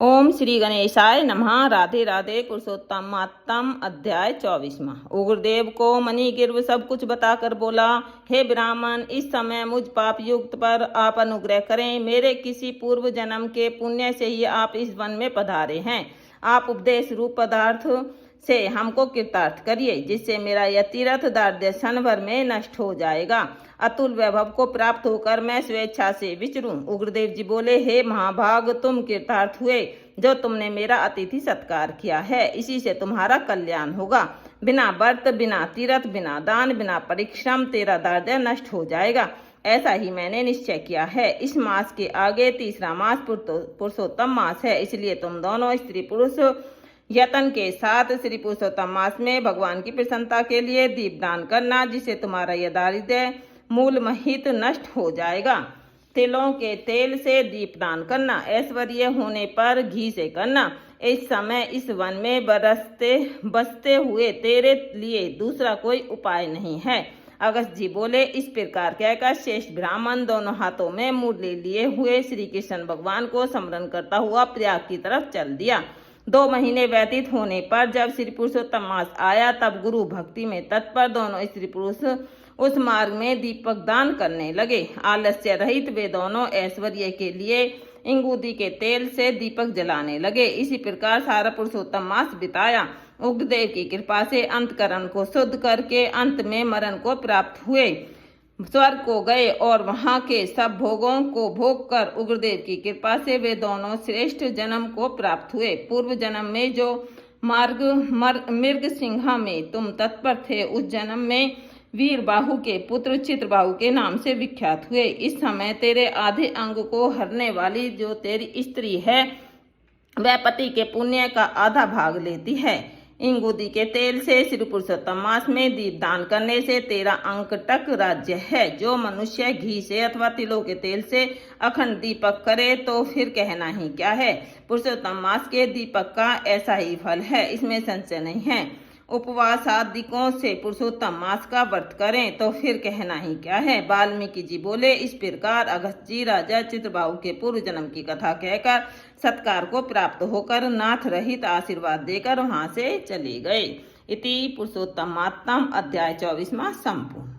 ओम श्री गणेशाय नमः। राधे राधे। पुरुषोत्तम मातम अध्याय 24वां। उग्रदेव को मणिगिर्व सब कुछ बताकर बोला, हे ब्राह्मण, इस समय मुझ पाप युक्त पर आप अनुग्रह करें। मेरे किसी पूर्व जन्म के पुण्य से ही आप इस वन में पधारे हैं। आप उपदेश रूप पदार्थ से हमको कृतार्थ करिए, जिससे मेरा यह तीर्थ दार्ढ्य क्षण भर में नष्ट हो जाएगा। अतुल वैभव को प्राप्त होकर मैं स्वेच्छा से विचरूं। उग्रदेव जी बोले, हे महाभाग, तुम कृतार्थ हुए। जो तुमने मेरा अतिथि सत्कार किया है, इसी से तुम्हारा कल्याण होगा। बिना व्रत, बिना तीर्थ, बिना दान, बिना परिश्रम तेरा दार्ढ्य नष्ट हो जाएगा। ऐसा ही मैंने निश्चय किया है। इस मास के आगे तीसरा मास पुरुषोत्तम मास है, इसलिए तुम दोनों स्त्री पुरुष यतन के साथ श्री पुरुषोत्तम मास में भगवान की प्रसन्नता के लिए दीपदान करना, जिससे तुम्हारा यह दारिद्र्य मूल महित नष्ट हो जाएगा। तिलों के तेल से दीपदान करना, ऐश्वर्य होने पर घी से करना। इस समय इस वन में बसते हुए तेरे लिए दूसरा कोई उपाय नहीं है। अगस्त जी बोले, इस प्रकार कहकर श्रेष्ठ ब्राह्मण दोनों हाथों में मुरली लिए हुए श्री कृष्ण भगवान को स्मरण करता हुआ प्रयाग की तरफ चल दिया। 2 महीने व्यतीत होने पर जब श्री पुरुषोत्तम मास आया, तब गुरु भक्ति में तत्पर दोनों स्त्री पुरुष उस मार्ग में दीपक दान करने लगे। आलस्य रहित वे दोनों ऐश्वर्य के लिए इंगूदी के तेल से दीपक जलाने लगे। इसी प्रकार सारा पुरुषोत्तम मास बिताया। उग्रदेव की कृपा से अंतकरण को शुद्ध करके अंत में मरण को प्राप्त हुए। स्वर्ग को गए और वहां के सब भोगों को भोग कर उग्रदेव की कृपा से वे दोनों श्रेष्ठ जन्म को प्राप्त हुए। पूर्व जन्म में जो मृग सिंह में तुम तत्पर थे, उस जन्म में वीरबाहु के पुत्र चित्रबाहु के नाम से विख्यात हुए। इस समय तेरे आधे अंग को हरने वाली जो तेरी स्त्री है, वह पति के पुण्य का आधा भाग लेती है। इंगूदी के तेल से श्री पुरुषोत्तम मास में दीपदान करने से तेरा अंकटक राज्य है। जो मनुष्य घी से अथवा तिलों के तेल से अखंड दीपक करे तो फिर कहना ही क्या है। पुरुषोत्तम मास के दीपक का ऐसा ही फल है, इसमें संशय नहीं है। उपवास आदिकों से पुरुषोत्तम मास का व्रत करें तो फिर कहना ही क्या है। वाल्मीकि जी बोले, इस प्रकार अगस्त जी राजा चित्रबाहु के पूर्व जन्म की कथा कहकर सत्कार को प्राप्त होकर नाथ रहित आशीर्वाद देकर वहां से चले गए। इति पुरुषोत्तम मातम अध्याय 24वां संपूर्ण।